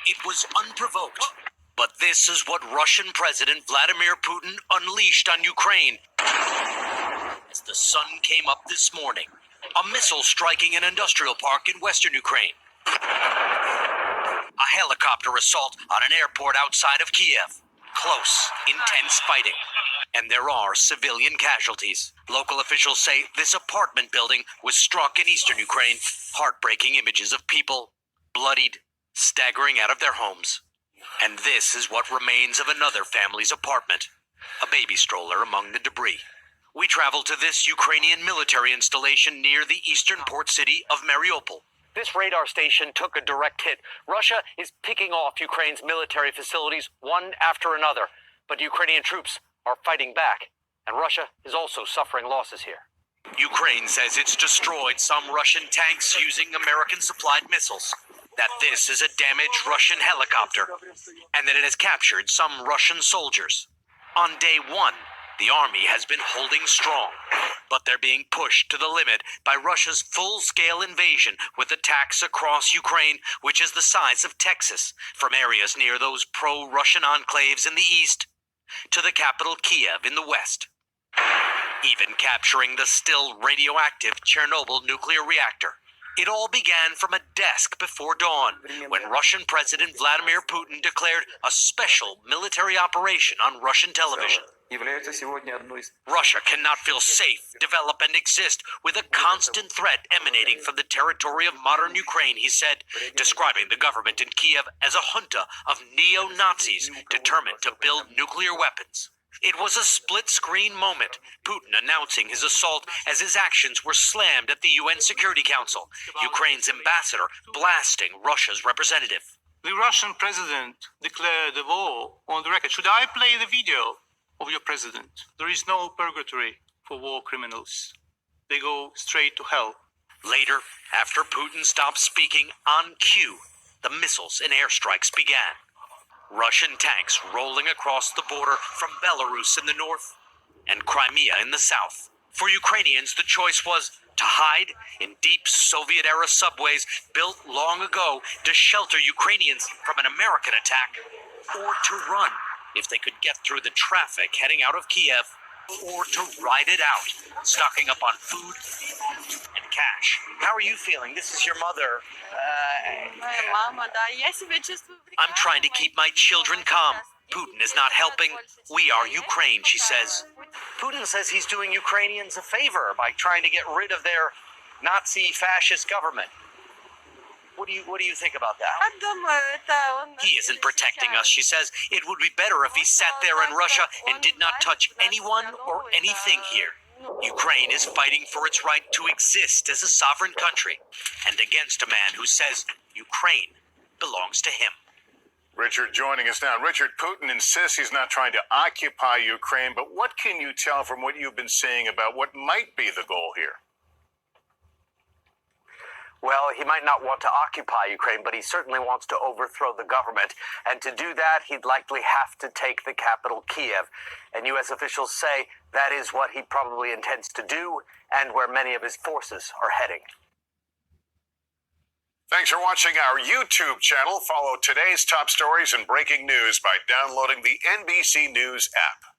It was unprovoked. But this is what Russian President Vladimir Putin unleashed on Ukraine as the sun came up this morning. A missile striking an industrial park in western Ukraine. A helicopter assault on an airport outside of Kiev. Close, intense fighting. And there are civilian casualties. Local officials say this apartment building was struck in eastern Ukraine. Heartbreaking images of people, bloodied, staggering out of their homes. And this is what remains of another family's apartment. A baby stroller among the debris. We traveled to this Ukrainian military installation near the eastern port city of Mariupol. This radar station took a direct hit. Russia is picking off Ukraine's military facilities one after another. But Ukrainian troops are fighting back. And Russia is also suffering losses here. Ukraine says it's destroyed some Russian tanks using American-supplied missiles. That this is a damaged Russian helicopter. And that it has captured some Russian soldiers. On day one, the army has been holding strong, but they're being pushed to the limit by Russia's full-scale invasion with attacks across Ukraine, which is the size of Texas, from areas near those pro-Russian enclaves in the east to the capital Kiev in the west, even capturing the still radioactive Chernobyl nuclear reactor. It all began from a desk before dawn, when Russian President Vladimir Putin declared a special military operation on Russian television. Russia cannot feel safe, develop, and exist with a constant threat emanating from the territory of modern Ukraine, he said, describing the government in Kiev as a junta of neo-Nazis determined to build nuclear weapons. It was a split-screen moment, Putin announcing his assault as his actions were slammed at the UN Security Council, Ukraine's ambassador blasting Russia's representative. The Russian president declared a war on the record. Should I play the video of your president? There is no purgatory for war criminals. They go straight to hell. Later, after Putin stopped speaking on cue, the missiles and airstrikes began. Russian tanks rolling across the border from Belarus in the north and Crimea in the south. For Ukrainians, the choice was to hide in deep Soviet-era subways built long ago to shelter Ukrainians from an American attack, or to run if they could get through the traffic heading out of Kiev, or to ride it out, stocking up on food and cash. How are you feeling? This is your mother. I'm trying to keep my children calm. Putin is not helping. We are Ukraine, she says. Putin says he's doing Ukrainians a favor by trying to get rid of their Nazi fascist government. What do you think about that? He isn't protecting us, she says. It would be better if he sat there in Russia and did not touch anyone or anything here. Ukraine is fighting for its right to exist as a sovereign country and against a man who says Ukraine belongs to him. Richard joining us now. Richard, Putin insists he's not trying to occupy Ukraine, but what can you tell from what you've been seeing about what might be the goal here? Well, he might not want to occupy Ukraine, but he certainly wants to overthrow the government. And to do that, he'd likely have to take the capital, Kiev. And U.S. officials say that is what he probably intends to do and where many of his forces are heading. Thanks for watching our YouTube channel. Follow today's top stories and breaking news by downloading the NBC News app.